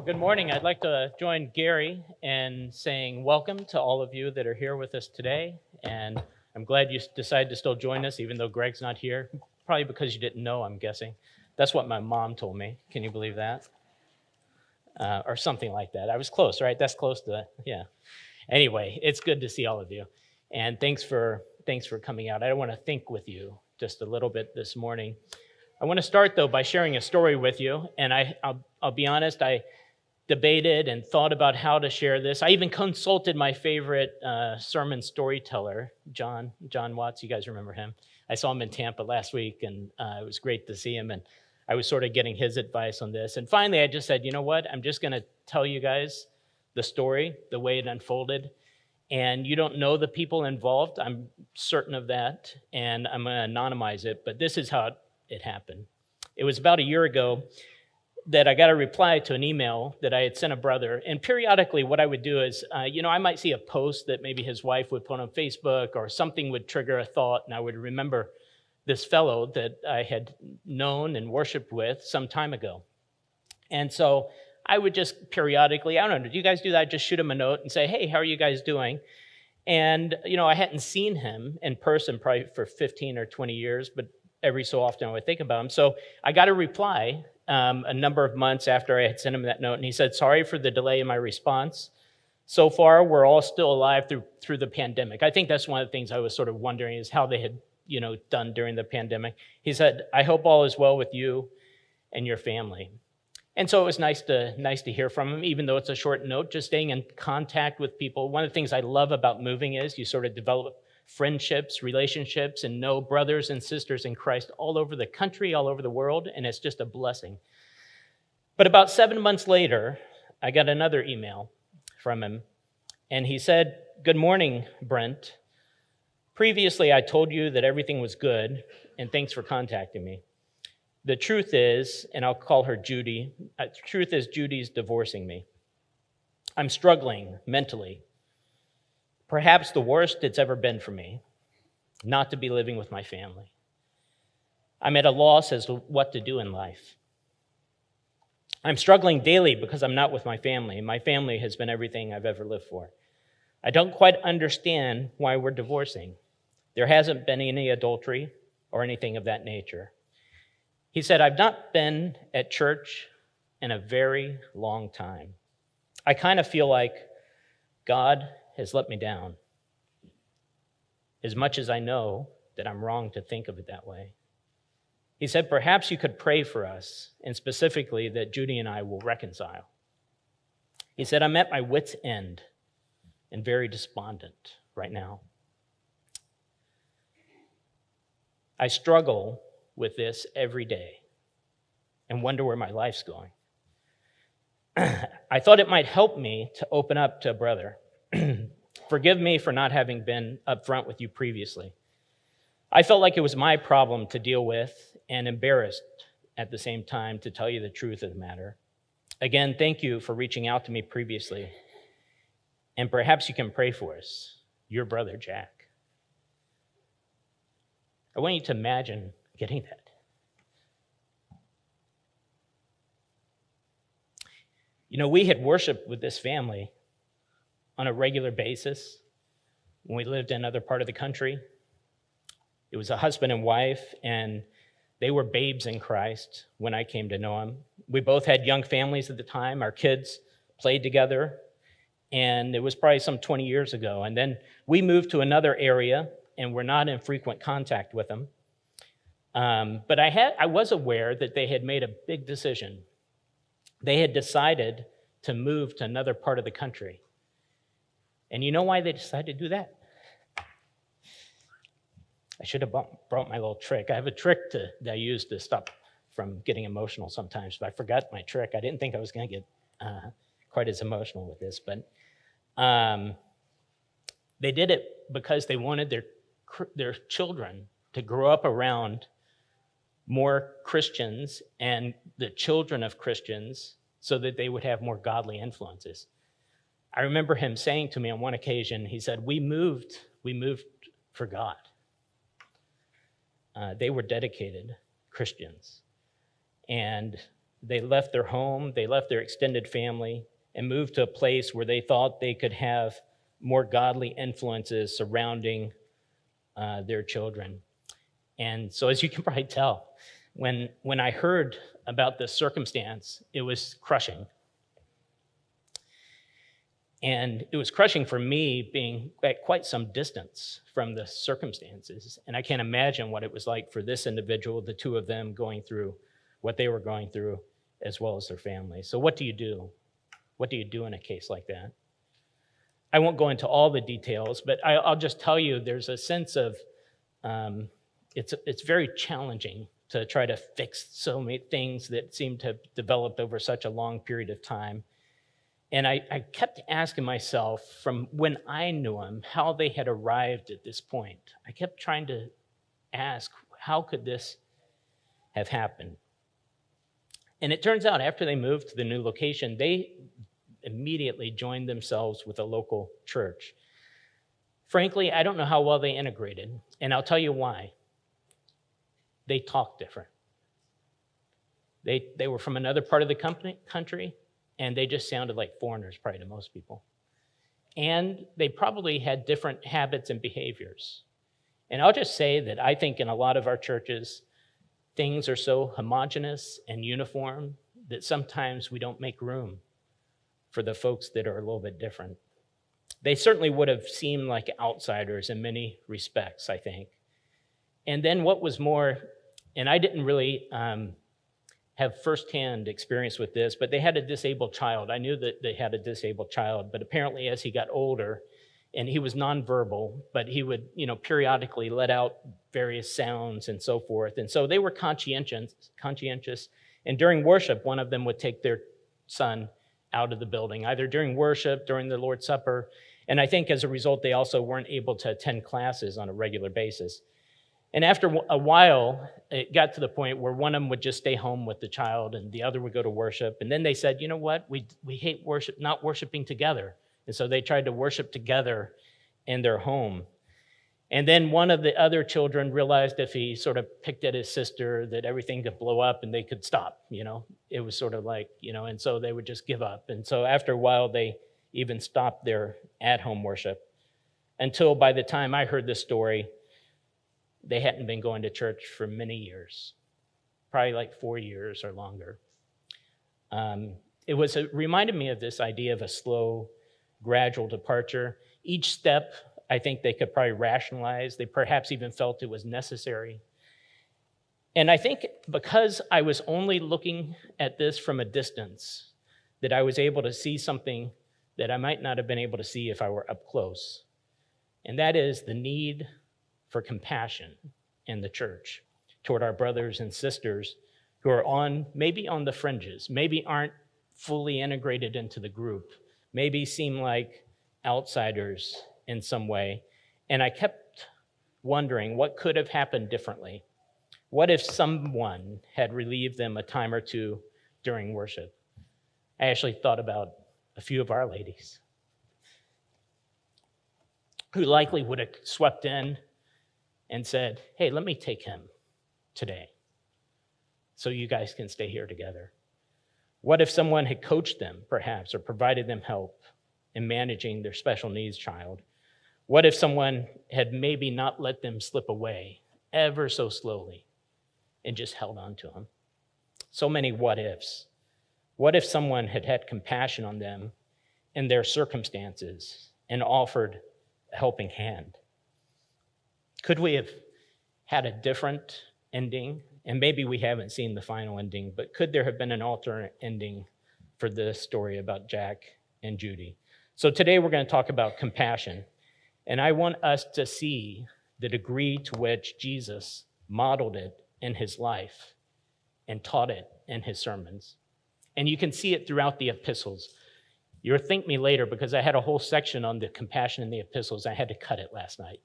Well, good morning. I'd like to join Gary in saying welcome to all of you that are here with us today. And I'm glad you decided to still join us, even though Greg's not here. Probably because you didn't know, I'm guessing. That's what my mom told me. Can you believe that? Or something like that. I was close, right? That's close to that. Yeah. Anyway, it's good to see all of you. And thanks for coming out. I want to think with you just a little bit this morning. I want to start, though, by sharing a story with you. And I'll be honest, I debated and thought about how to share this. I even consulted my favorite sermon storyteller, John Watts. You guys remember him? I saw him in Tampa last week, and it was great to see him. And I was sort of getting his advice on this. And finally, I just said, you know what? I'm just going to tell you guys the story, the way it unfolded. And you don't know the people involved. I'm certain of that. And I'm going to anonymize it. But this is how it happened. It was about a year ago that I got a reply to an email that I had sent a brother. And periodically what I would do is, I might see a post that maybe his wife would put on Facebook, or something would trigger a thought, and I would remember this fellow that I had known and worshiped with some time ago. And so I would just periodically, I don't know, do you guys do that? Just shoot him a note and say, hey, how are you guys doing? And, I hadn't seen him in person probably for 15 or 20 years, but every so often I would think about him. So I got a reply a number of months after I had sent him that note, and he said, sorry for the delay in my response. So far, we're all still alive through the pandemic. I think that's one of the things I was sort of wondering is how they had, done during the pandemic. He said, I hope all is well with you and your family. And so it was nice to hear from him, even though it's a short note, just staying in contact with people. One of the things I love about moving is you sort of develop friendships, relationships, and know brothers and sisters in Christ all over the country, all over the world, and it's just a blessing. But about 7 months later, I got another email from him, and he said, good morning, Brent. Previously, I told you that everything was good, and thanks for contacting me. The truth is, and I'll call her Judy, the truth is Judy's divorcing me. I'm struggling mentally. Perhaps the worst it's ever been for me, not to be living with my family. I'm at a loss as to what to do in life. I'm struggling daily because I'm not with my family, and my family has been everything I've ever lived for. I don't quite understand why we're divorcing. There hasn't been any adultery or anything of that nature. He said, I've not been at church in a very long time. I kind of feel like God has let me down, as much as I know that I'm wrong to think of it that way. He said, perhaps you could pray for us, and specifically that Judy and I will reconcile. He said, I'm at my wit's end and very despondent right now. I struggle with this every day and wonder where my life's going. I thought it might help me to open up to a brother. Forgive me for not having been upfront with you previously. I felt like it was my problem to deal with and embarrassed at the same time to tell you the truth of the matter. Again, thank you for reaching out to me previously. And perhaps you can pray for us, your brother, Jack. I want you to imagine getting that. We had worshiped with this family on a regular basis when we lived in another part of the country. It was a husband and wife, and they were babes in Christ when I came to know him. We both had young families at the time. Our kids played together, and it was probably some 20 years ago. And then we moved to another area, and we're not in frequent contact with them. But I was aware that they had made a big decision. They had decided to move to another part of the country. And you know why they decided to do that? I should have brought my little trick. I have a trick that I use to stop from getting emotional sometimes, but I forgot my trick. I didn't think I was going to get quite as emotional with this, but they did it because they wanted their children to grow up around more Christians and the children of Christians so that they would have more godly influences. I remember him saying to me on one occasion, he said, we moved for God. They were dedicated Christians. And They left their home, they left their extended family, and moved to a place where they thought they could have more godly influences surrounding their children. And so, as you can probably tell, when I heard about this circumstance, it was crushing. And it was crushing for me being at quite some distance from the circumstances. And I can't imagine what it was like for this individual, the two of them going through what they were going through, as well as their family. So what do you do? What do you do in a case like that? I won't go into all the details, but I'll just tell you there's a sense of, it's very challenging to try to fix so many things that seem to have developed over such a long period of time. And I kept asking myself from when I knew them, how they had arrived at this point. I kept trying to ask, how could this have happened? And it turns out after they moved to the new location, they immediately joined themselves with a local church. Frankly, I don't know how well they integrated, and I'll tell you why. They talked different. They were from another part of the country, and they just sounded like foreigners probably to most people. And they probably had different habits and behaviors. And I'll just say that I think in a lot of our churches, things are so homogenous and uniform that sometimes we don't make room for the folks that are a little bit different. They certainly would have seemed like outsiders in many respects, I think. And then what was more, and I didn't really have firsthand experience with this, but they had a disabled child. I knew that they had a disabled child, but apparently as he got older, and he was nonverbal, but he would, periodically let out various sounds and so forth. And so they were conscientious. And during worship, one of them would take their son out of the building, either during worship, during the Lord's Supper. And I think as a result, they also weren't able to attend classes on a regular basis. And after a while, it got to the point where one of them would just stay home with the child and the other would go to worship. And then they said, you know what, we hate worship, not worshiping together. And so they tried to worship together in their home. And then one of the other children realized if he sort of picked at his sister that everything could blow up and they could stop, It was sort of like, and so they would just give up. And so after a while, they even stopped their at-home worship until by the time I heard this story, they hadn't been going to church for many years, probably like 4 years or longer. It reminded me of this idea of a slow, gradual departure. Each step, I think they could probably rationalize. They perhaps even felt it was necessary. And I think because I was only looking at this from a distance, that I was able to see something that I might not have been able to see if I were up close. And that is the need for compassion in the church toward our brothers and sisters who are maybe on the fringes, maybe aren't fully integrated into the group, maybe seem like outsiders in some way. And I kept wondering what could have happened differently. What if someone had relieved them a time or two during worship? I actually thought about a few of our ladies who likely would have swept in and said, hey, let me take him today so you guys can stay here together. What if someone had coached them, perhaps, or provided them help in managing their special needs child? What if someone had maybe not let them slip away ever so slowly and just held on to them? So many what ifs. What if someone had had compassion on them in their circumstances and offered a helping hand? Could we have had a different ending? And maybe we haven't seen the final ending, but could there have been an alternate ending for this story about Jack and Judy? So today we're going to talk about compassion. And I want us to see the degree to which Jesus modeled it in his life and taught it in his sermons. And you can see it throughout the epistles. You'll thank me later because I had a whole section on the compassion in the epistles. I had to cut it last night.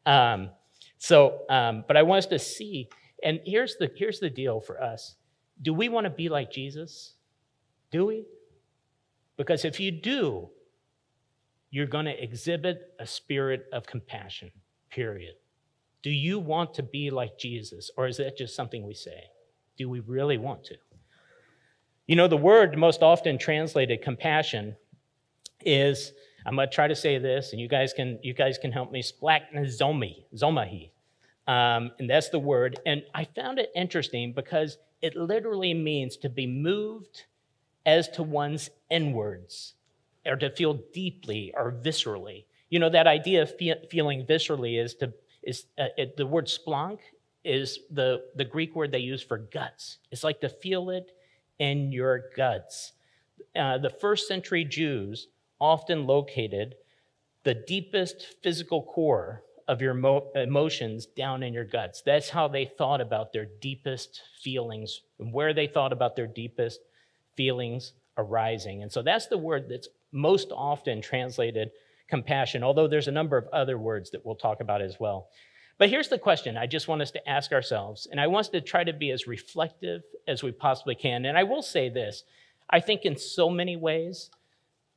But I want us to see, and here's the deal for us. Do we want to be like Jesus? Do we? Because if you do, you're going to exhibit a spirit of compassion, period. Do you want to be like Jesus, or is that just something we say? Do we really want to? You know, the word most often translated compassion is, I'm going to try to say this, and you guys can help me, zomahi. And that's the word. And I found it interesting because it literally means to be moved as to one's inwards, or to feel deeply or viscerally. You know, that idea of feeling viscerally is the word splonk is the Greek word they use for guts. It's like to feel it in your guts. The first century Jews often located the deepest physical core of your emotions down in your guts. That's how they thought about their deepest feelings, and where they thought about their deepest feelings arising. And so that's the word that's most often translated compassion, although there's a number of other words that we'll talk about as well. But here's the question I just want us to ask ourselves, and I want us to try to be as reflective as we possibly can. And I will say this, I think in so many ways,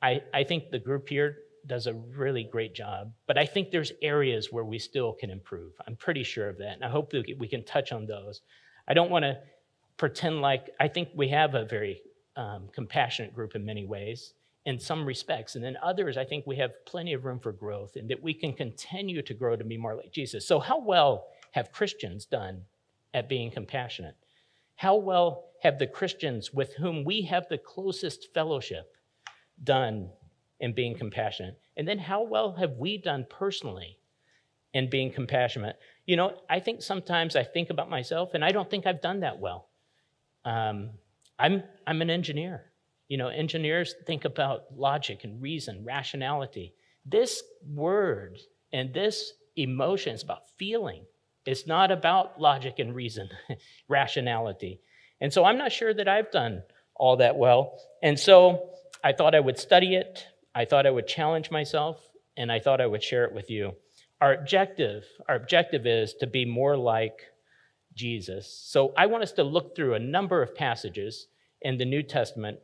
I think the group here does a really great job, but I think there's areas where we still can improve. I'm pretty sure of that, and I hope that we can touch on those. I don't want to pretend like, I think we have a very compassionate group in many ways, in some respects, and in others, I think we have plenty of room for growth, and that we can continue to grow to be more like Jesus. So how well have Christians done at being compassionate? How well have the Christians with whom we have the closest fellowship done in being compassionate? And then how well have we done personally in being compassionate? You know, I think sometimes I think about myself and I don't think I've done that well. I'm an engineer. You know, engineers think about logic and reason, rationality. This word and this emotion is about feeling. It's not about logic and reason, rationality. And so I'm not sure that I've done all that well. And so I thought I would study it, I thought I would challenge myself, and I thought I would share it with you. Our objective is to be more like Jesus. So I want us to look through a number of passages in the New Testament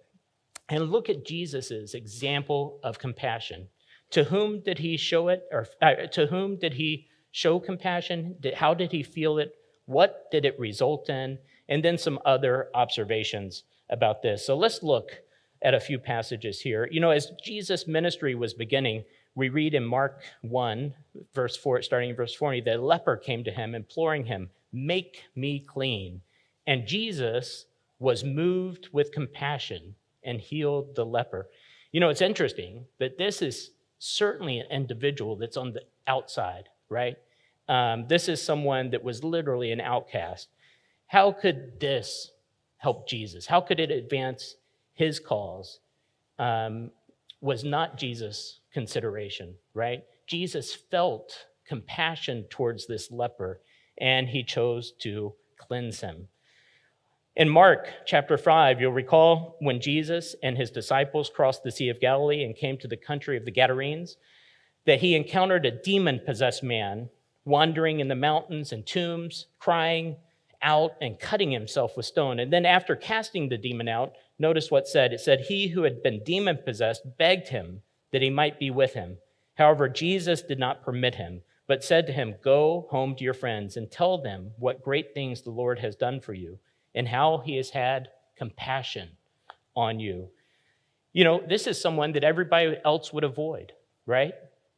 and look at Jesus's example of compassion. To whom did he show it, or to whom did he show compassion? How did he feel it? What did it result in? And then some other observations about this. So let's look at a few passages here. You know, as Jesus' ministry was beginning, we read in Mark 1, verse 4, starting in verse 40, the leper came to him, imploring him, "Make me clean." And Jesus was moved with compassion and healed the leper. You know, it's interesting that this is certainly an individual that's on the outside, right? This is someone that was literally an outcast. How could this help Jesus? How could it advance his cause? Was not Jesus' consideration, right? Jesus felt compassion towards this leper, and he chose to cleanse him. In Mark chapter 5, you'll recall when Jesus and his disciples crossed the Sea of Galilee and came to the country of the Gadarenes, that he encountered a demon-possessed man wandering in the mountains and tombs, crying out and cutting himself with stone. And then after casting the demon out, notice what it said. It said, he who had been demon-possessed begged him that he might be with him. However, Jesus did not permit him, but said to him, "Go home to your friends and tell them what great things the Lord has done for you and how he has had compassion on you." You know, this is someone that everybody else would avoid, right?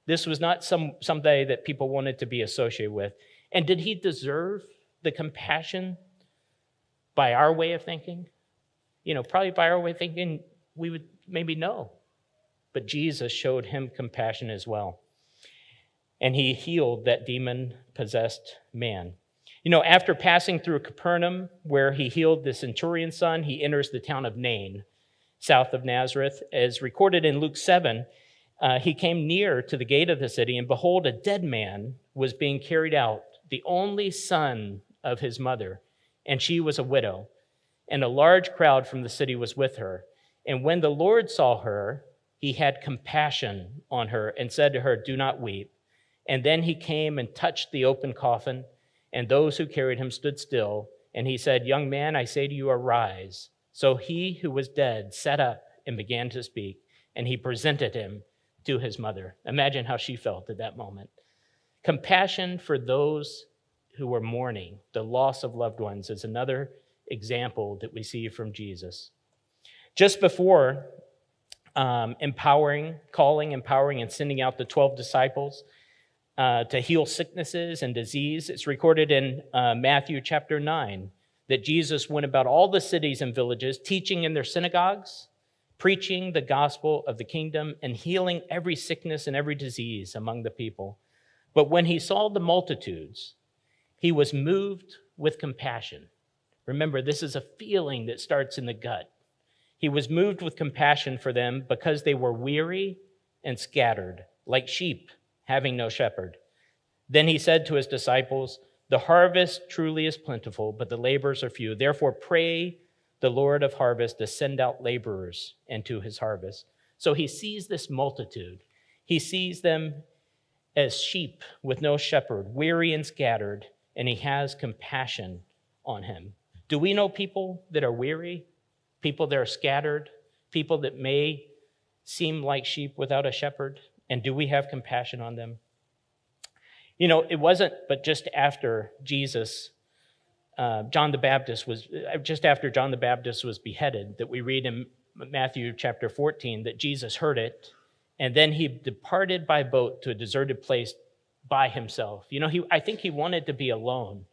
This was not somebody that people wanted to be associated with. And did he deserve the compassion by our way of thinking? You know, probably by our way of thinking, we would maybe no. But Jesus showed him compassion as well. And he healed that demon-possessed man. You know, after passing through Capernaum, where he healed the centurion's son, he enters the town of Nain, south of Nazareth. As recorded in Luke 7, he came near to the gate of the city, and behold, a dead man was being carried out, the only son of his mother, and she was a widow. And a large crowd from the city was with her. And when the Lord saw her, he had compassion on her and said to her, "Do not weep." And then he came and touched the open coffin, and those who carried him stood still. And he said, "Young man, I say to you, arise." So he who was dead sat up and began to speak, and he presented him to his mother. Imagine how she felt at that moment. Compassion for those who were mourning the loss of loved ones is another example that we see from Jesus. Just before empowering, and sending out the 12 disciples to heal sicknesses and disease, it's recorded in Matthew chapter 9 that Jesus went about all the cities and villages, teaching in their synagogues, preaching the gospel of the kingdom, and healing every sickness and every disease among the people. But when he saw the multitudes, he was moved with compassion. Remember, this is a feeling that starts in the gut. He was moved with compassion for them because they were weary and scattered, like sheep having no shepherd. Then he said to his disciples, "The harvest truly is plentiful, but the laborers are few. Therefore pray the Lord of harvest to send out laborers into his harvest." So he sees this multitude. He sees them as sheep with no shepherd, weary and scattered, and he has compassion on him. Do we know people that are weary, people that are scattered, people that may seem like sheep without a shepherd? And do we have compassion on them? You know, it wasn't but just after John the Baptist was beheaded that we read in Matthew chapter 14 that Jesus heard it, and then he departed by boat to a deserted place by himself. You know, I think he wanted to be alone.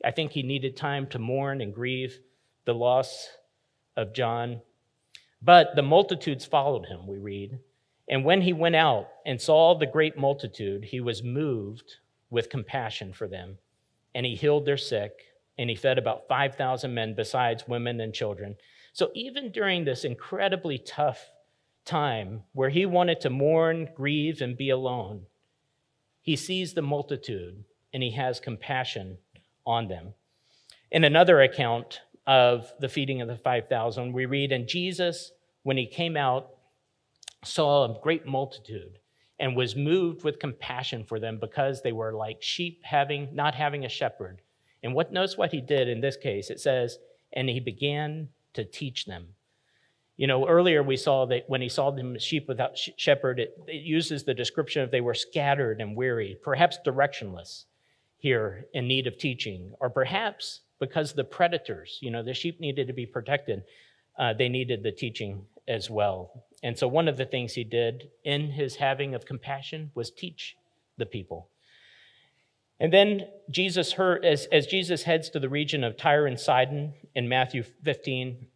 I think he needed time to mourn and grieve the loss of John. But the multitudes followed him, we read. And when he went out and saw the great multitude, he was moved with compassion for them. And he healed their sick, and he fed about 5,000 men besides women and children. So even during this incredibly tough time where he wanted to mourn, grieve, and be alone, he sees the multitude and he has compassion on them. In another account of the feeding of the 5,000, we read, "And Jesus, when he came out, saw a great multitude and was moved with compassion for them because they were like sheep not having a shepherd." And notice what he did in this case. It says, "And he began to teach them." You know, earlier we saw that when he saw them sheep without shepherd, it uses the description of they were scattered and weary, perhaps directionless here in need of teaching, or perhaps because the predators, the sheep needed to be protected, they needed the teaching as well. And so one of the things he did in his having of compassion was teach the people. And then Jesus heard, as Jesus heads to the region of Tyre and Sidon in Matthew 15,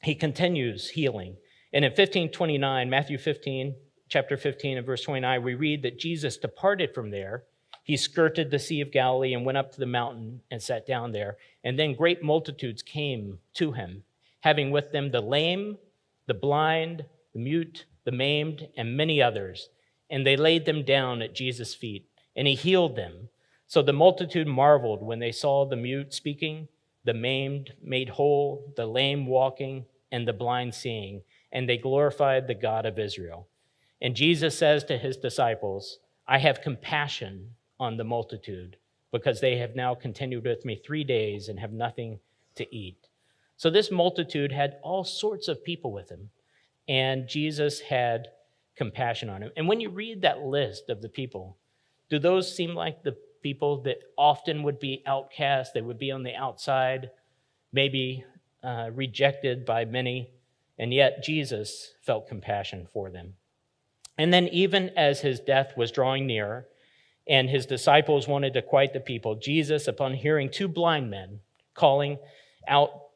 he continues healing. And in 15:29, Matthew 15, chapter 15 and verse 29, we read that Jesus departed from there. He skirted the Sea of Galilee and went up to the mountain and sat down there. And then great multitudes came to him, having with them the lame, the blind, the mute, the maimed, and many others. And they laid them down at Jesus' feet, and he healed them. So the multitude marveled when they saw the mute speaking, the maimed made whole, the lame walking, and the blind seeing, and they glorified the God of Israel. And Jesus says to his disciples, "I have compassion on the multitude, because they have now continued with me 3 days and have nothing to eat." So this multitude had all sorts of people with him, and Jesus had compassion on him. And when you read that list of the people, do those seem like the people that often would be outcast? They would be on the outside, maybe rejected by many, and yet Jesus felt compassion for them. And then even as his death was drawing near, and his disciples wanted to quiet the people, Jesus, upon hearing 2 blind men calling out,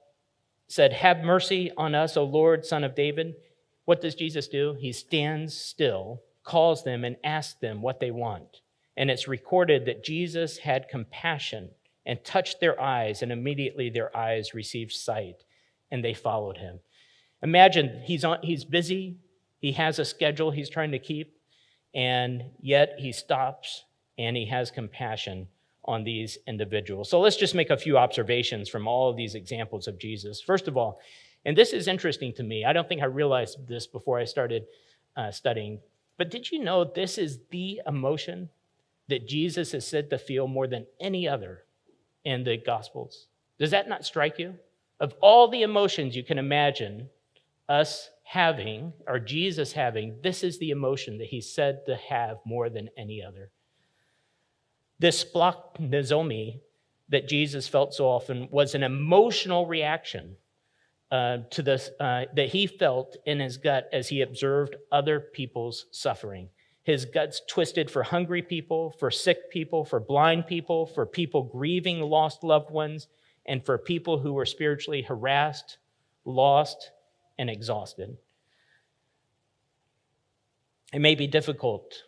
said, "Have mercy on us, O Lord, Son of David." What does Jesus do? He stands still, calls them, and asks them what they want. And it's recorded that Jesus had compassion and touched their eyes, and immediately their eyes received sight, and they followed him. Imagine, he's busy, he has a schedule he's trying to keep, and yet he stops and he has compassion on these individuals. So let's just make a few observations from all of these examples of Jesus. First of all, and this is interesting to me, I don't think I realized this before I started studying, but did you know this is the emotion that Jesus is said to feel more than any other in the Gospels? Does that not strike you? Of all the emotions you can imagine us having, or Jesus having, this is the emotion that he's said to have more than any other. This splachnozomi that Jesus felt so often was an emotional reaction to this that he felt in his gut as he observed other people's suffering. His guts twisted for hungry people, for sick people, for blind people, for people grieving lost loved ones, and for people who were spiritually harassed, lost, and exhausted. It may be difficult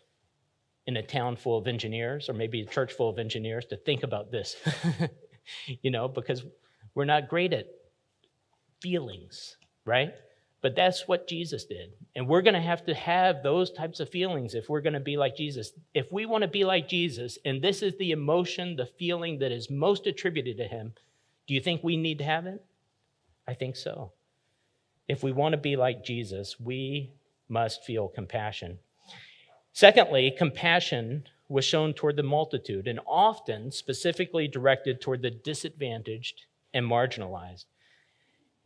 in a town full of engineers, or maybe a church full of engineers, to think about this, because we're not great at feelings, right? But that's what Jesus did. And we're going to have those types of feelings if we're going to be like Jesus. If we want to be like Jesus, and this is the emotion, the feeling that is most attributed to him, do you think we need to have it? I think so. If we want to be like Jesus, we must feel compassion. Secondly, compassion was shown toward the multitude, and often specifically directed toward the disadvantaged and marginalized.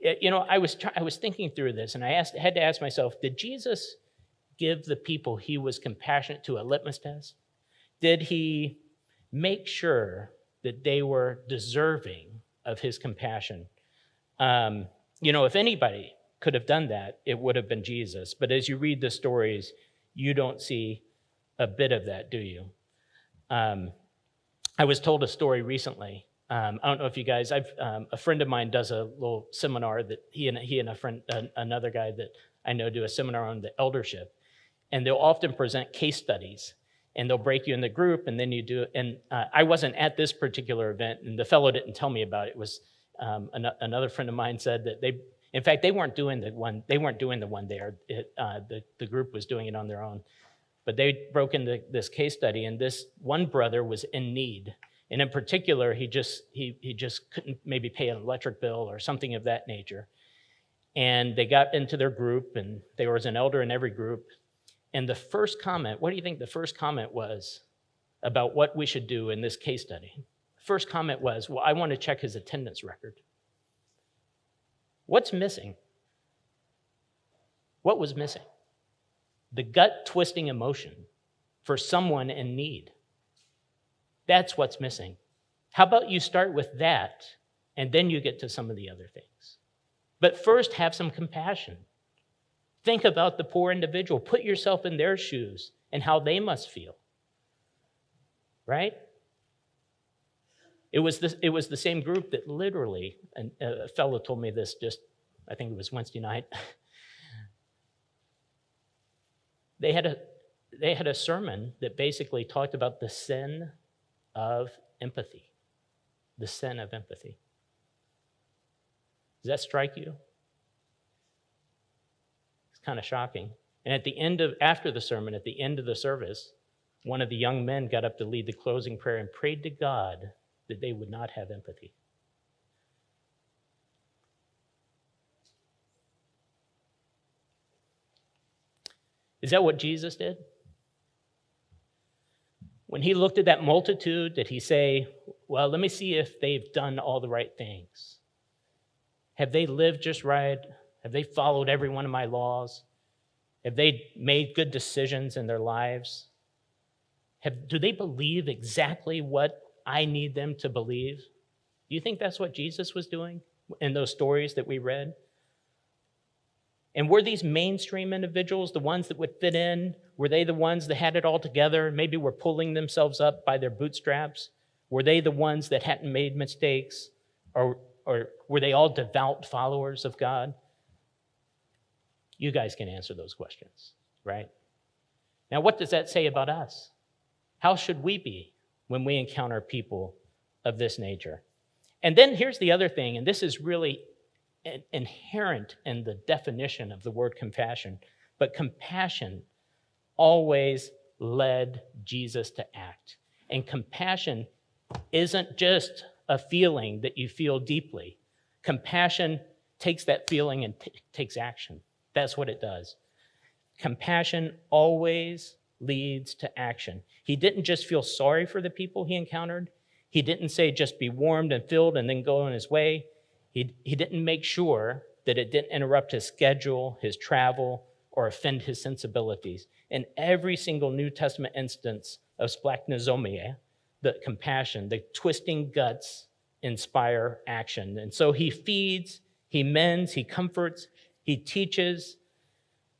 I was thinking through this, and I had to ask myself, did Jesus give the people he was compassionate to a litmus test? Did he make sure that they were deserving of his compassion? If anybody could have done that, it would have been Jesus. But as you read the stories, you don't see a bit of that, do you? I was told a story recently. I don't know if you guys, a friend of mine does a little seminar that he and a friend, another guy that I know, do a seminar on the eldership. And they'll often present case studies, and they'll break you in the group, and then you do, and I wasn't at this particular event, and the fellow didn't tell me about it. It was another friend of mine said that they weren't doing the one there. The group was doing it on their own. But they broke into this case study, and this one brother was in need. And in particular, he just couldn't maybe pay an electric bill or something of that nature. And they got into their group, and there was an elder in every group. And the first comment, what do you think the first comment was about what we should do in this case study? The first comment was, well, I want to check his attendance record. What's missing? What was missing? The gut-twisting emotion for someone in need. That's what's missing. How about you start with that, and then you get to some of the other things? But first, have some compassion. Think about the poor individual. Put yourself in their shoes and how they must feel. Right? It was the same group that literally, and a fellow told me this I think it was Wednesday night. They had a sermon that basically talked about the sin of empathy. The sin of empathy. Does that strike you? It's kind of shocking. And after the sermon, at the end of the service, one of the young men got up to lead the closing prayer and prayed to God that they would not have empathy. Is that what Jesus did? When he looked at that multitude, did he say, well, let me see if they've done all the right things? Have they lived just right? Have they followed every one of my laws? Have they made good decisions in their lives? Do they believe exactly what I need them to believe? Do you think that's what Jesus was doing in those stories that we read? And were these mainstream individuals the ones that would fit in? Were they the ones that had it all together, maybe were pulling themselves up by their bootstraps? Were they the ones that hadn't made mistakes? Or were they all devout followers of God? You guys can answer those questions, right? Now, what does that say about us? How should we be when we encounter people of this nature? And then here's the other thing, and this is really inherent in the definition of the word compassion, but compassion always led Jesus to act. And compassion isn't just a feeling that you feel deeply. Compassion takes that feeling and takes action. That's what it does. Compassion always leads to action. He didn't just feel sorry for the people he encountered. He didn't say just be warmed and filled and then go on his way. He didn't make sure that it didn't interrupt his schedule, his travel, or offend his sensibilities. In every single New Testament instance of splachnosomia, the compassion, the twisting guts inspire action. And so he feeds, he mends, he comforts, he teaches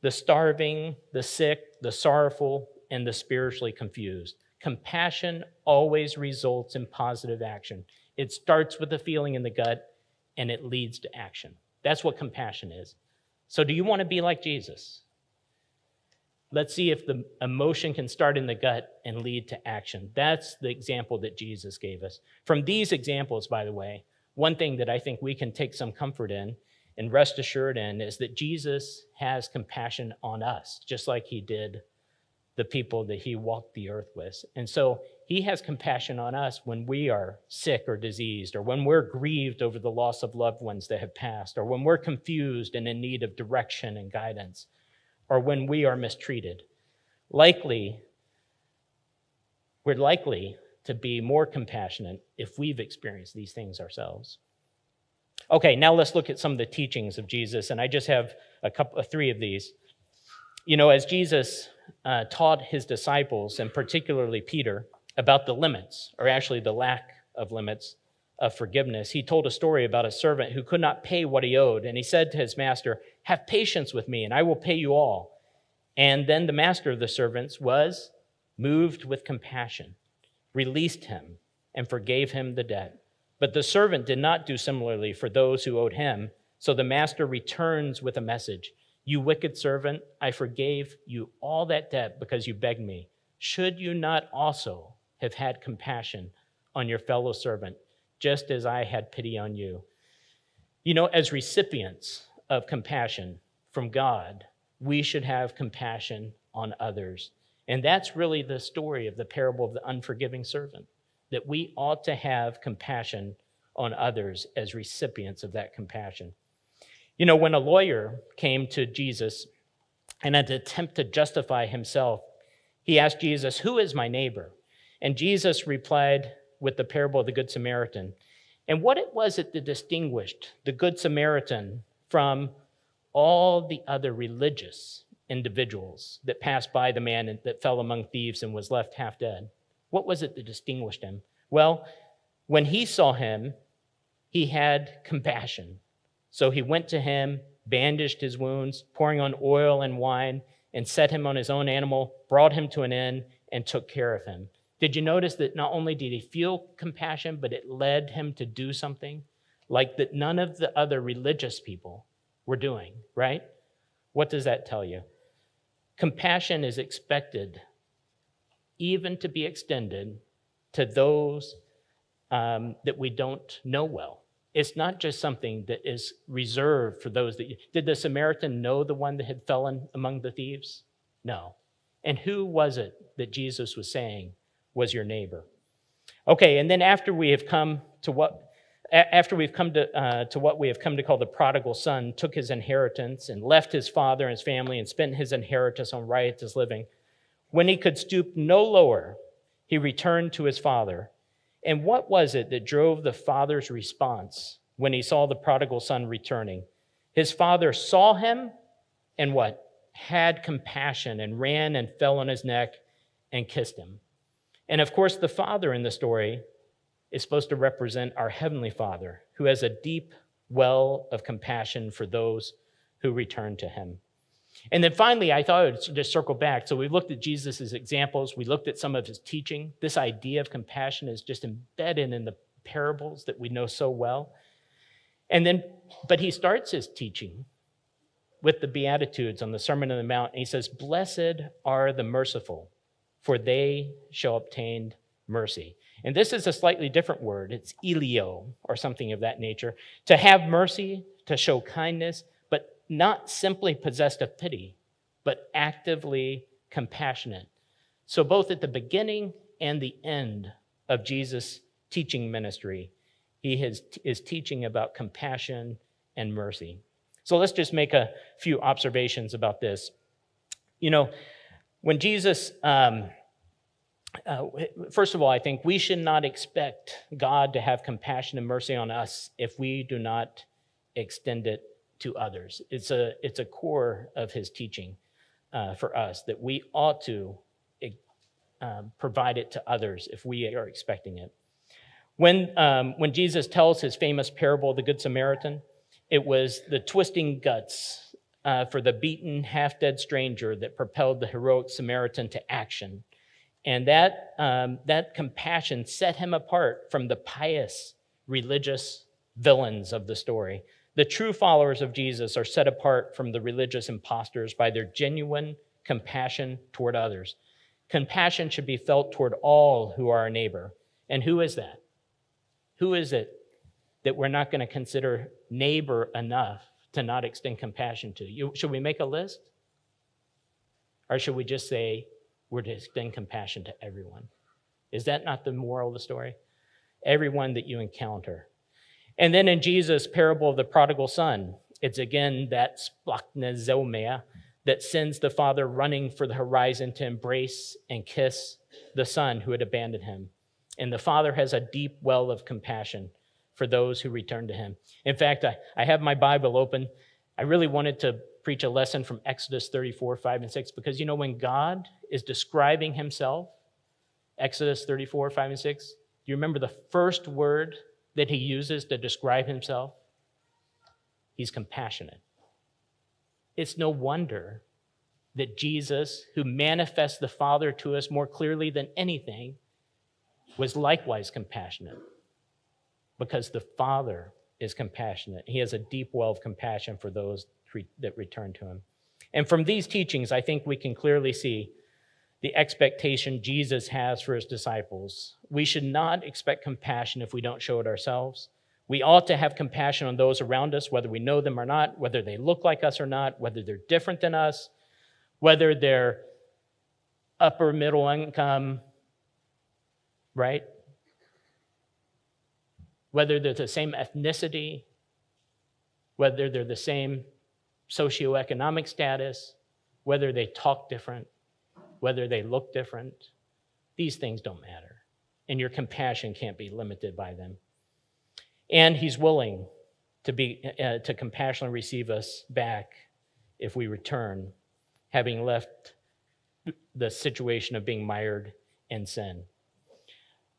the starving, the sick, the sorrowful, and the spiritually confused. Compassion always results in positive action. It starts with a feeling in the gut, and it leads to action. That's what compassion is. So do you want to be like Jesus? Let's see if the emotion can start in the gut and lead to action. That's the example that Jesus gave us. From these examples, by the way, one thing that I think we can take some comfort in and rest assured in is that Jesus has compassion on us, just like he did the people that he walked the earth with. And so he has compassion on us when we are sick or diseased, or when we're grieved over the loss of loved ones that have passed, or when we're confused and in need of direction and guidance, or when we are mistreated. We're likely to be more compassionate if we've experienced these things ourselves. Okay, now let's look at some of the teachings of Jesus, and I just have three of these. You know, as Jesus taught his disciples, and particularly Peter, about the limits, or actually the lack of limits of forgiveness, he told a story about a servant who could not pay what he owed, and he said to his master, "Have patience with me, and I will pay you all." And then the master of the servants was moved with compassion, released him, and forgave him the debt. But the servant did not do similarly for those who owed him. So the master returns with a message. "You wicked servant, I forgave you all that debt because you begged me. Should you not also have had compassion on your fellow servant, just as I had pity on you?" You know, as recipients of compassion from God, we should have compassion on others. And that's really the story of the parable of the unforgiving servant, that we ought to have compassion on others as recipients of that compassion. You know, when a lawyer came to Jesus in an attempt to justify himself, he asked Jesus, "Who is my neighbor?" And Jesus replied with the parable of the Good Samaritan. And what it was that distinguished the Good Samaritan from all the other religious individuals that passed by the man that fell among thieves and was left half dead. What was it that distinguished him? Well, when he saw him, he had compassion. So he went to him, bandaged his wounds, pouring on oil and wine, and set him on his own animal, brought him to an inn, and took care of him. Did you notice that not only did he feel compassion, but it led him to do something like that none of the other religious people were doing, right? What does that tell you? Compassion is expected even to be extended to those that we don't know well. It's not just something that is reserved for those that... Did the Samaritan know the one that had fallen among the thieves? No. And who was it that Jesus was saying was your neighbor? Okay, and then after we have come to what we have come to call the prodigal son, took his inheritance and left his father and his family and spent his inheritance on riotous living. When he could stoop no lower, he returned to his father. And what was it that drove the father's response when he saw the prodigal son returning? His father saw him and what? Had compassion and ran and fell on his neck and kissed him. And of course, the father in the story is supposed to represent our Heavenly Father, who has a deep well of compassion for those who return to him. And then finally, I thought I would just circle back. So we looked at Jesus' examples. We looked at some of his teaching. This idea of compassion is just embedded in the parables that we know so well. But he starts his teaching with the Beatitudes on the Sermon on the Mount. And he says, "Blessed are the merciful, for they shall obtain mercy." And this is a slightly different word. It's elio, or something of that nature. To have mercy, to show kindness, but not simply possessed of pity, but actively compassionate. So both at the beginning and the end of Jesus' teaching ministry, he is teaching about compassion and mercy. So let's just make a few observations about this. You know, when Jesus... first of all, I think we should not expect God to have compassion and mercy on us if we do not extend it to others. It's a core of his teaching for us that we ought to provide it to others if we are expecting it. When Jesus tells his famous parable of the Good Samaritan, it was the twisting guts for the beaten, half-dead stranger that propelled the heroic Samaritan to action. And that compassion set him apart from the pious, religious villains of the story. The true followers of Jesus are set apart from the religious imposters by their genuine compassion toward others. Compassion should be felt toward all who are our neighbor. And who is that? Who is it that we're not going to consider neighbor enough to not extend compassion to? Should we make a list? Or should we just say we're to extend compassion to everyone? Is that not the moral of the story? Everyone that you encounter. And then in Jesus' parable of the prodigal son, it's again that splachnezoumea that sends the father running for the horizon to embrace and kiss the son who had abandoned him. And the father has a deep well of compassion for those who return to him. In fact, I have my Bible open. I really wanted to preach a lesson from Exodus 34, 5, and 6, because when God is describing himself, Exodus 34, 5, and 6, do you remember the first word that he uses to describe himself? He's compassionate. It's no wonder that Jesus, who manifests the Father to us more clearly than anything, was likewise compassionate, because the Father is compassionate. He has a deep well of compassion for those that return to him. And from these teachings, I think we can clearly see the expectation Jesus has for his disciples. We should not expect compassion if we don't show it ourselves. We ought to have compassion on those around us, whether we know them or not, whether they look like us or not, whether they're different than us, whether they're upper middle income, right? Whether they're the same ethnicity, whether they're the same socioeconomic status, whether they talk different, whether they look different. These things don't matter. And your compassion can't be limited by them. And he's willing to compassionately receive us back if we return, having left the situation of being mired in sin.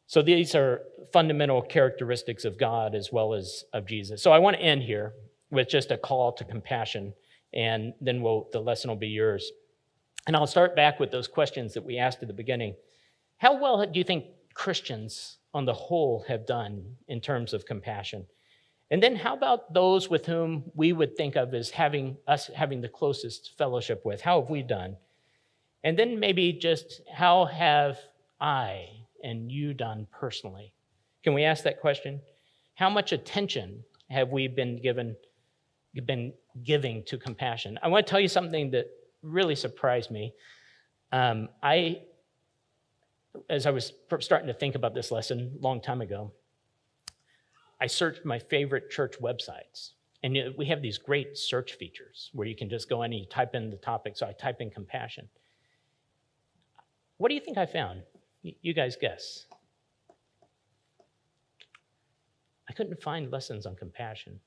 So these are fundamental characteristics of God as well as of Jesus. So I want to end here with just a call to compassion, and then the lesson will be yours. And I'll start back with those questions that we asked at the beginning. How well do you think Christians on the whole have done in terms of compassion? And then how about those with whom we would think of as having the closest fellowship with? How have we done? And then maybe just how have I and you done personally? Can we ask that question? How much attention have we been giving to compassion? I want to tell you something that really surprised me. As I was starting to think about this lesson a long time ago, I searched my favorite church websites. And we have these great search features where you can just go in and you type in the topic. So I type in compassion. What do you think I found? You guys guess. I couldn't find lessons on compassion.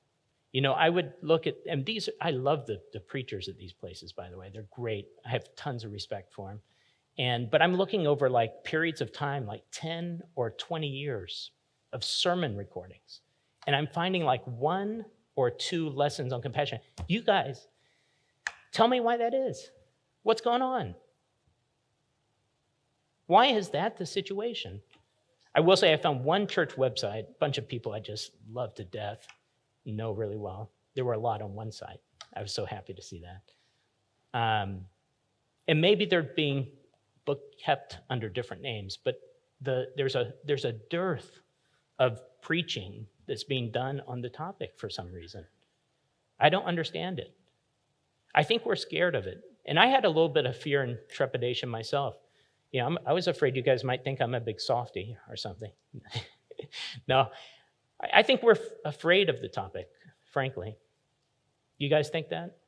I would look at, and I love the preachers at these places, by the way. They're great. I have tons of respect for them. But I'm looking over like periods of time, like 10 or 20 years of sermon recordings. And I'm finding like 1 or 2 lessons on compassion. You guys, tell me why that is. What's going on? Why is that the situation? I will say I found one church website, a bunch of people I just love to death, know really well. There were a lot on one site. I was so happy to see that. And maybe they're being kept under different names, but there's a dearth of preaching that's being done on the topic for some reason. I don't understand it. I think we're scared of it. And I had a little bit of fear and trepidation myself. I was afraid you guys might think I'm a big softy or something. No, I think we're afraid of the topic, frankly. You guys think that?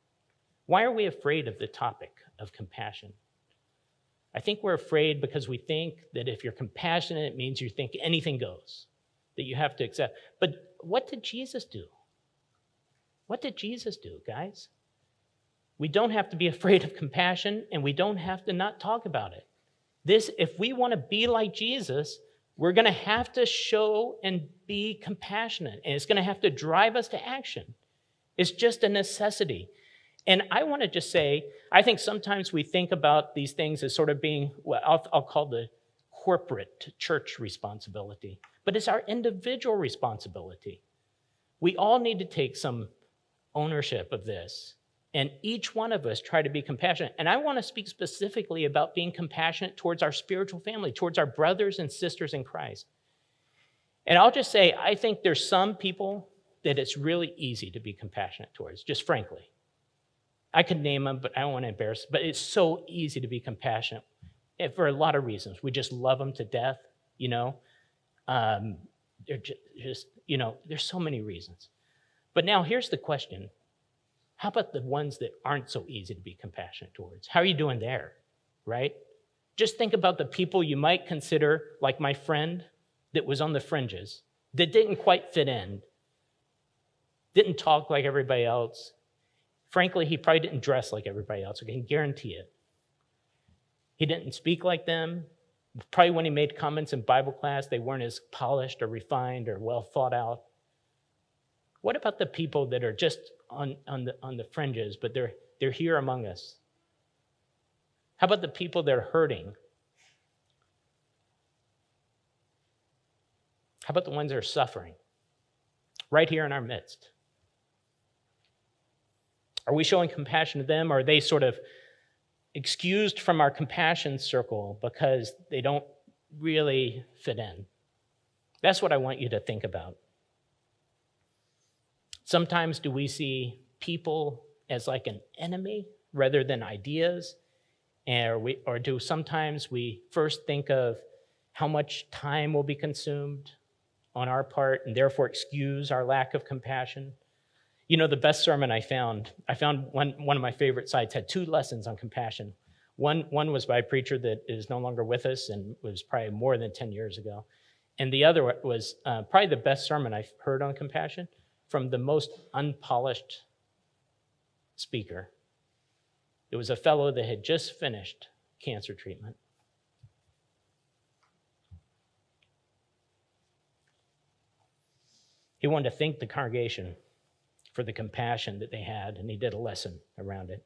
Why are we afraid of the topic of compassion? I think we're afraid because we think that if you're compassionate, it means you think anything goes, that you have to accept. But what did Jesus do? What did Jesus do, guys? We don't have to be afraid of compassion, and we don't have to not talk about it. If we want to be like Jesus, we're going to have to show and be compassionate, and it's going to have to drive us to action. It's just a necessity. And I want to just say, I think sometimes we think about these things as sort of being what I'll call the corporate church responsibility, but it's our individual responsibility. We all need to take some ownership of this, and each one of us try to be compassionate. And I want to speak specifically about being compassionate towards our spiritual family, towards our brothers and sisters in Christ. And I'll just say, I think there's some people that it's really easy to be compassionate towards, just frankly. I could name them, but I don't want to embarrass them. But it's so easy to be compassionate for a lot of reasons. We just love them to death, you know. They're just, you know, there's so many reasons. But now here's the question. How about the ones that aren't so easy to be compassionate towards? How are you doing there, right? Just think about the people you might consider, like my friend that was on the fringes, that didn't quite fit in, didn't talk like everybody else. Frankly, he probably didn't dress like everybody else. I can guarantee it. He didn't speak like them. Probably when he made comments in Bible class, they weren't as polished or refined or well thought out. What about the people that are just on the fringes, but they're here among us? How about the people that are hurting? How about the ones that are suffering right here in our midst? Are we showing compassion to them, or are they sort of excused from our compassion circle because they don't really fit in? That's what I want you to think about. Sometimes do we see people as like an enemy rather than ideas? Or do sometimes we first think of how much time will be consumed on our part and therefore excuse our lack of compassion? You know, the best sermon I found one of my favorite sites had 2 lessons on compassion. One was by a preacher that is no longer with us and was probably more than 10 years ago. And the other was probably the best sermon I've heard on compassion from the most unpolished speaker. It was a fellow that had just finished cancer treatment. He wanted to thank the congregation for the compassion that they had, and he did a lesson around it.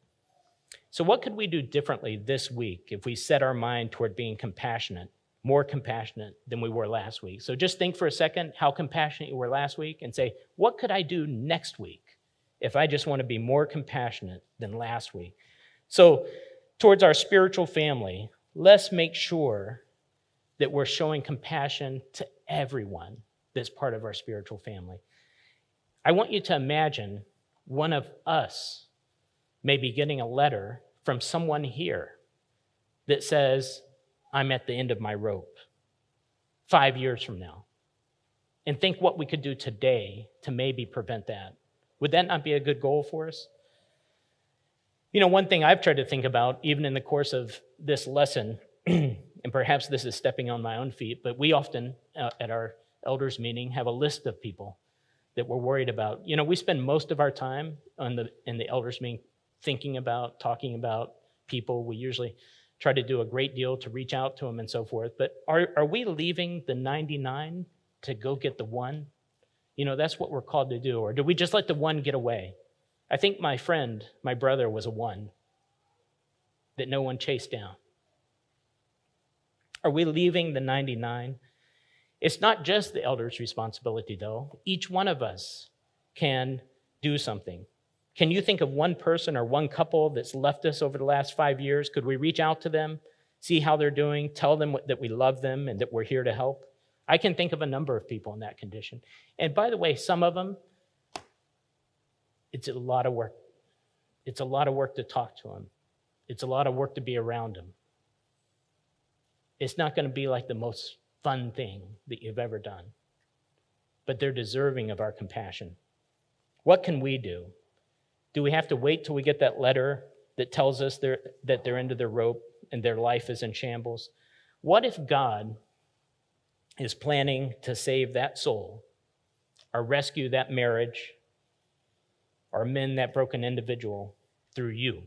So what could we do differently this week if we set our mind toward being compassionate, more compassionate than we were last week? So just think for a second how compassionate you were last week and say, what could I do next week if I just want to be more compassionate than last week? So towards our spiritual family, let's make sure that we're showing compassion to everyone that's part of our spiritual family. I want you to imagine one of us maybe getting a letter from someone here that says, I'm at the end of my rope 5 years from now. And think what we could do today to maybe prevent that. Would that not be a good goal for us? You know, one thing I've tried to think about, even in the course of this lesson, and perhaps this is stepping on my own feet, but we often, at our elders meeting, have a list of people that we're worried about. You know, we spend most of our time in the elders meeting thinking about, talking about people. We usually try to do a great deal to reach out to them and so forth. But are we leaving the 99 to go get the one? You know, that's what we're called to do. Or do we just let the one get away? I think my friend, my brother, was a one that no one chased down. Are we leaving the 99? It's not just the elder's responsibility, though. Each one of us can do something. Can you think of one person or one couple that's left us over the last 5 years? Could we reach out to them, see how they're doing, tell them that we love them and that we're here to help? I can think of a number of people in that condition. And by the way, some of them, it's a lot of work. It's a lot of work to talk to them. It's a lot of work to be around them. It's not going to be like the most fun thing that you've ever done, but they're deserving of our compassion. What can we do? Do we have to wait till we get that letter that tells us that they're into their rope and their life is in shambles? What if God is planning to save that soul or rescue that marriage or mend that broken individual through you?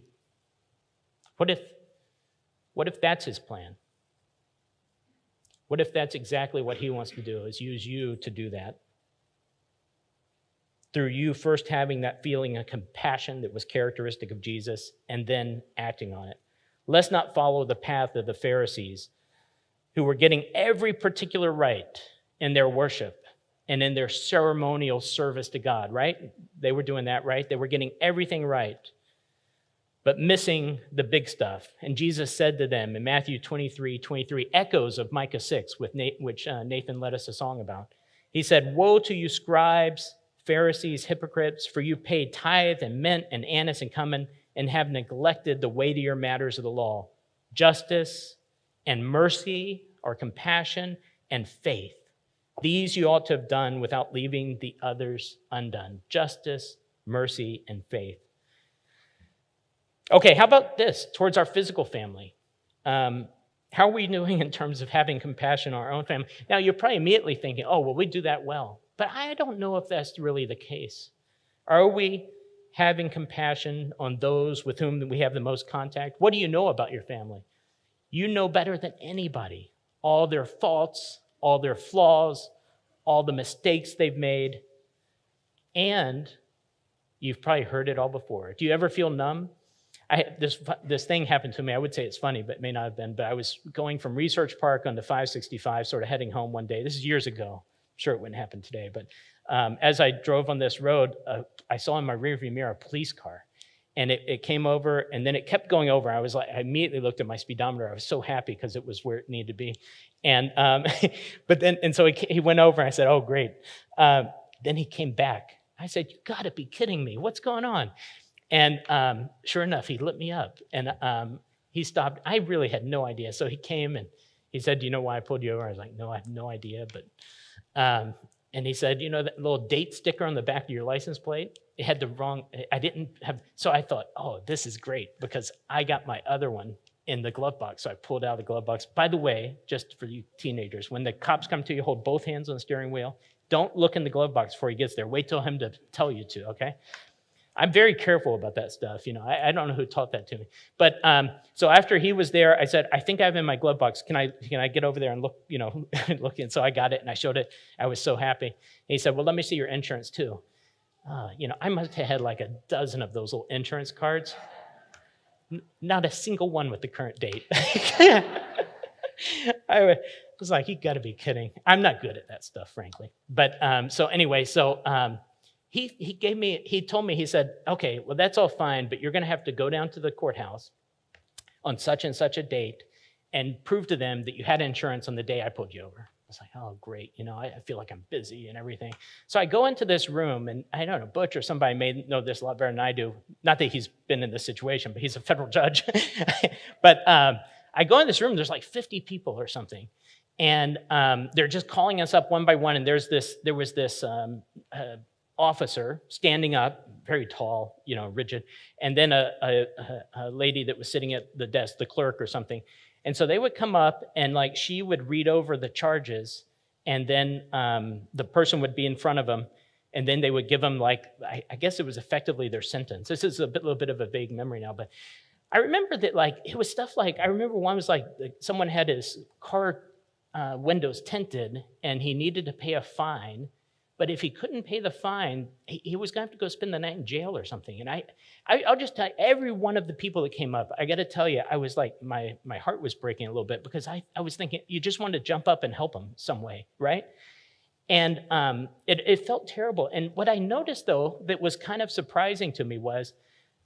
What if that's his plan? What if that's exactly what he wants to do, is use you to do that? Through you first having that feeling of compassion that was characteristic of Jesus and then acting on it. Let's not follow the path of the Pharisees, who were getting every particular rite in their worship and in their ceremonial service to God, right? They were doing that, right? They were getting everything right, but missing the big stuff. And Jesus said to them in Matthew 23:23, echoes of Micah 6, which Nathan led us a song about. He said, "Woe to you, scribes, Pharisees, hypocrites, for you pay tithe and mint and anise and cumin and have neglected the weightier matters of the law, justice and mercy or compassion and faith. These you ought to have done without leaving the others undone." Justice, mercy, and faith. Okay, how about this towards our physical family? How are we doing in terms of having compassion on our own family? Now, you're probably immediately thinking, oh, well, we do that well. But I don't know if that's really the case. Are we having compassion on those with whom we have the most contact? What do you know about your family? You know better than anybody all their faults, all their flaws, all the mistakes they've made, and you've probably heard it all before. Do you ever feel numb? This thing happened to me. I would say it's funny, but it may not have been. But I was going from Research Park onto 565, sort of heading home one day. This is years ago. I'm sure it wouldn't happen today. But as I drove on this road, I saw in my rearview mirror a police car. And it came over, and then it kept going over. I immediately looked at my speedometer. I was so happy because it was where it needed to be. And so he went over, and I said, "Oh, great." Then he came back. I said, "You got to be kidding me! What's going on?" And sure enough, he lit me up, and he stopped. I really had no idea. So he came and he said, "Do you know why I pulled you over?" I was like, "No, I have no idea." But and he said, "You know that little date sticker on the back of your license plate? It had the wrong, I didn't have," so I thought, oh, this is great because I got my other one in the glove box. So I pulled out the glove box. By the way, just for you teenagers, when the cops come to you, hold both hands on the steering wheel. Don't look in the glove box before he gets there. Wait till him to tell you to, okay? I'm very careful about that stuff. You know, I don't know who taught that to me. But so after he was there, I said, "I think I have it in my glove box. Can I get over there and look, look in?" So I got it and I showed it. I was so happy. And he said, "Well, let me see your insurance too." I must have had like a dozen of those little insurance cards. Not a single one with the current date. I was like, "You got to be kidding." I'm not good at that stuff, frankly. But he told me, he said, "Okay, well, that's all fine, but you're going to have to go down to the courthouse on such and such a date and prove to them that you had insurance on the day I pulled you over." I was like, "Oh, great. I feel like I'm busy and everything." So I go into this room, and I don't know, Butch or somebody may know this a lot better than I do. Not that he's been in this situation, but he's a federal judge. But I go in this room, there's like 50 people or something. And they're just calling us up one by one. And there was this officer standing up, very tall, rigid, and then a lady that was sitting at the desk, the clerk or something. And so they would come up and she would read over the charges, and then the person would be in front of them, and then they would give them I guess it was effectively their sentence. This is a little bit of a vague memory now, but I remember that it was stuff I remember one was someone had his car windows tinted and he needed to pay a fine. But if he couldn't pay the fine, he was going to have to go spend the night in jail or something. And I'll just tell you, every one of the people that came up, I got to tell you, I was my heart was breaking a little bit because I was thinking, you just wanted to jump up and help them some way, right? And it felt terrible. And what I noticed, though, that was kind of surprising to me was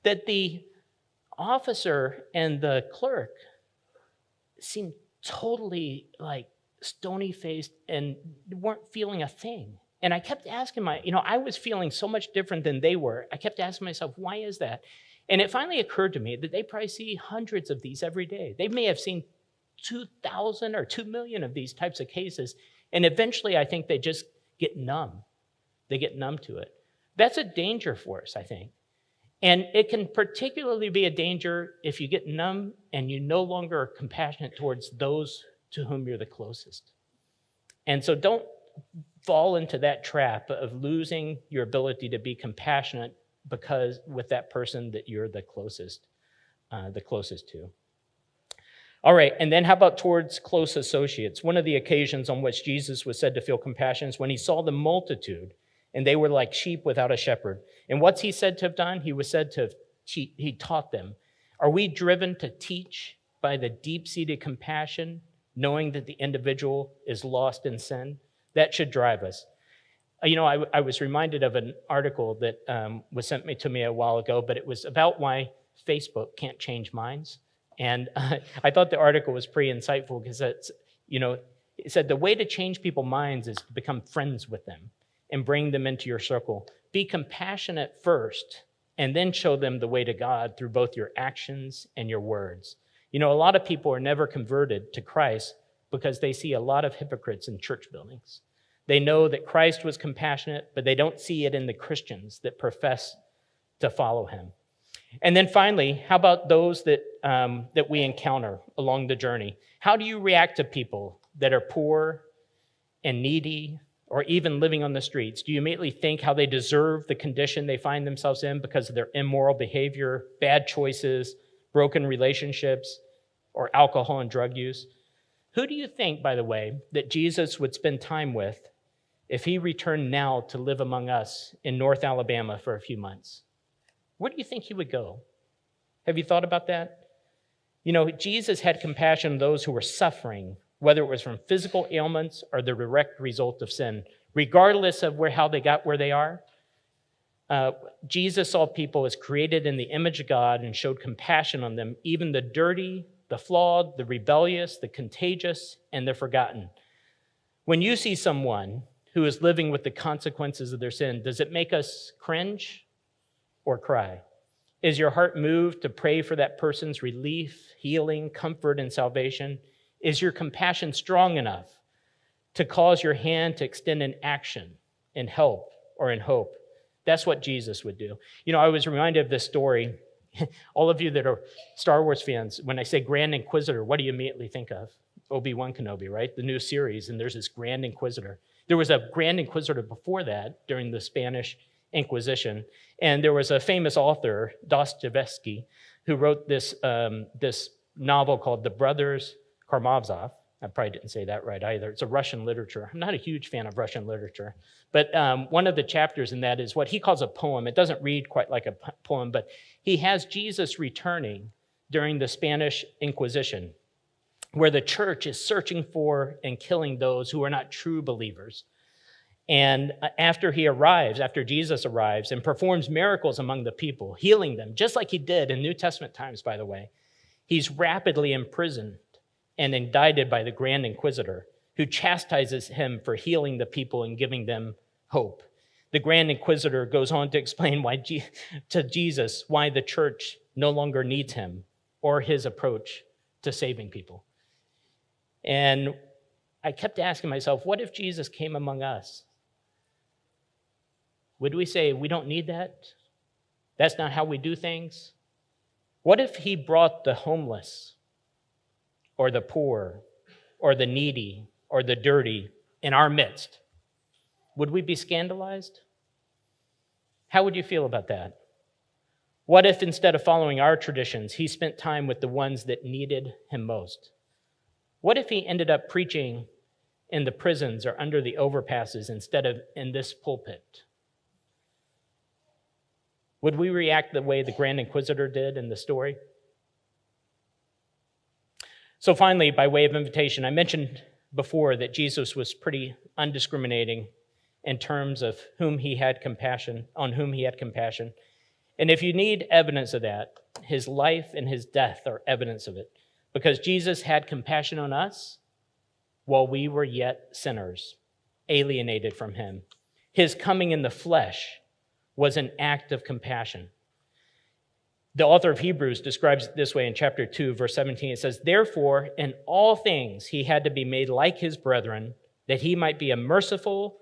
that the officer and the clerk seemed totally stony-faced and weren't feeling a thing. And I kept asking I was feeling so much different than they were. I kept asking myself, why is that? And it finally occurred to me that they probably see hundreds of these every day. They may have seen 2,000 or 2 million of these types of cases. And eventually, I think they just get numb. They get numb to it. That's a danger for us, I think. And it can particularly be a danger if you get numb and you no longer are compassionate towards those to whom you're the closest. And so don't fall into that trap of losing your ability to be compassionate because with that person that you're the closest to. All right, and then how about towards close associates? One of the occasions on which Jesus was said to feel compassion is when he saw the multitude, and they were like sheep without a shepherd. And what's he said to have done? He was said to have he taught them. Are we driven to teach by the deep-seated compassion, knowing that the individual is lost in sin? That should drive us. I was reminded of an article that was sent to me a while ago, but it was about why Facebook can't change minds. And I thought the article was pretty insightful because it said the way to change people's minds is to become friends with them and bring them into your circle. Be compassionate first, and then show them the way to God through both your actions and your words. A lot of people are never converted to Christ because they see a lot of hypocrites in church buildings. They know that Christ was compassionate, but they don't see it in the Christians that profess to follow him. And then finally, how about those that we encounter along the journey? How do you react to people that are poor and needy or even living on the streets? Do you immediately think how they deserve the condition they find themselves in because of their immoral behavior, bad choices, broken relationships, or alcohol and drug use? Who do you think, by the way, that Jesus would spend time with if he returned now to live among us in North Alabama for a few months? Where do you think he would go? Have you thought about that? Jesus had compassion on those who were suffering, whether it was from physical ailments or the direct result of sin. Regardless of how they got where they are, Jesus saw people as created in the image of God and showed compassion on them, even the dirty, the flawed, the rebellious, the contagious, and the forgotten. When you see someone who is living with the consequences of their sin, does it make us cringe or cry? Is your heart moved to pray for that person's relief, healing, comfort, and salvation? Is your compassion strong enough to cause your hand to extend in action, in help, or in hope? That's what Jesus would do. I was reminded of this story. All of you that are Star Wars fans, when I say Grand Inquisitor, what do you immediately think of? Obi-Wan Kenobi, right? The new series, and there's this Grand Inquisitor. There was a Grand Inquisitor before that during the Spanish Inquisition, and there was a famous author, Dostoevsky, who wrote this novel called The Brothers Karamazov. I probably didn't say that right either. It's a Russian literature. I'm not a huge fan of Russian literature, but one of the chapters in that is what he calls a poem. It doesn't read quite like a poem, but he has Jesus returning during the Spanish Inquisition, where the church is searching for and killing those who are not true believers. And after Jesus arrives and performs miracles among the people, healing them, just like he did in New Testament times, by the way, he's rapidly imprisoned and indicted by the Grand Inquisitor, who chastises him for healing the people and giving them hope. The Grand Inquisitor goes on to explain to Jesus why the church no longer needs him or his approach to saving people. And I kept asking myself, what if Jesus came among us? Would we say, we don't need that? That's not how we do things? What if he brought the homeless or the poor or the needy or the dirty in our midst? Would we be scandalized? How would you feel about that? What if instead of following our traditions, he spent time with the ones that needed him most? What if he ended up preaching in the prisons or under the overpasses instead of in this pulpit? Would we react the way the Grand Inquisitor did in the story? So finally, by way of invitation, I mentioned before that Jesus was pretty undiscriminating in terms of on whom he had compassion. And if you need evidence of that, his life and his death are evidence of it. Because Jesus had compassion on us while we were yet sinners, alienated from him. His coming in the flesh was an act of compassion. The author of Hebrews describes it this way in chapter 2, verse 17. It says, "Therefore, in all things he had to be made like his brethren, that he might be a merciful,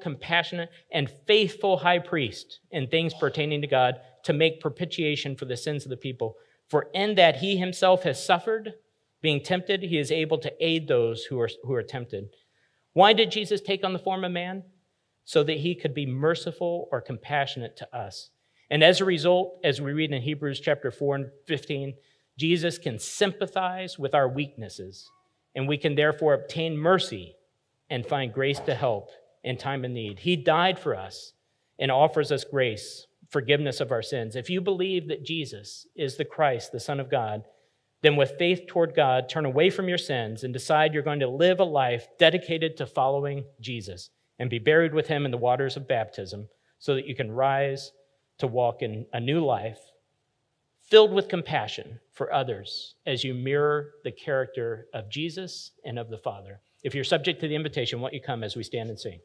compassionate, and faithful high priest in things pertaining to God, to make propitiation for the sins of the people. For in that he himself has suffered, being tempted, he is able to aid those who are tempted." Why did Jesus take on the form of man? So that he could be merciful or compassionate to us. And as a result, as we read in Hebrews chapter 4 and 15, Jesus can sympathize with our weaknesses, and we can therefore obtain mercy and find grace to help in time of need. He died for us and offers us grace, forgiveness of our sins. If you believe that Jesus is the Christ, the Son of God, then with faith toward God, turn away from your sins and decide you're going to live a life dedicated to following Jesus and be buried with him in the waters of baptism so that you can rise to walk in a new life filled with compassion for others as you mirror the character of Jesus and of the Father. If you're subject to the invitation, won't you come as we stand and sing?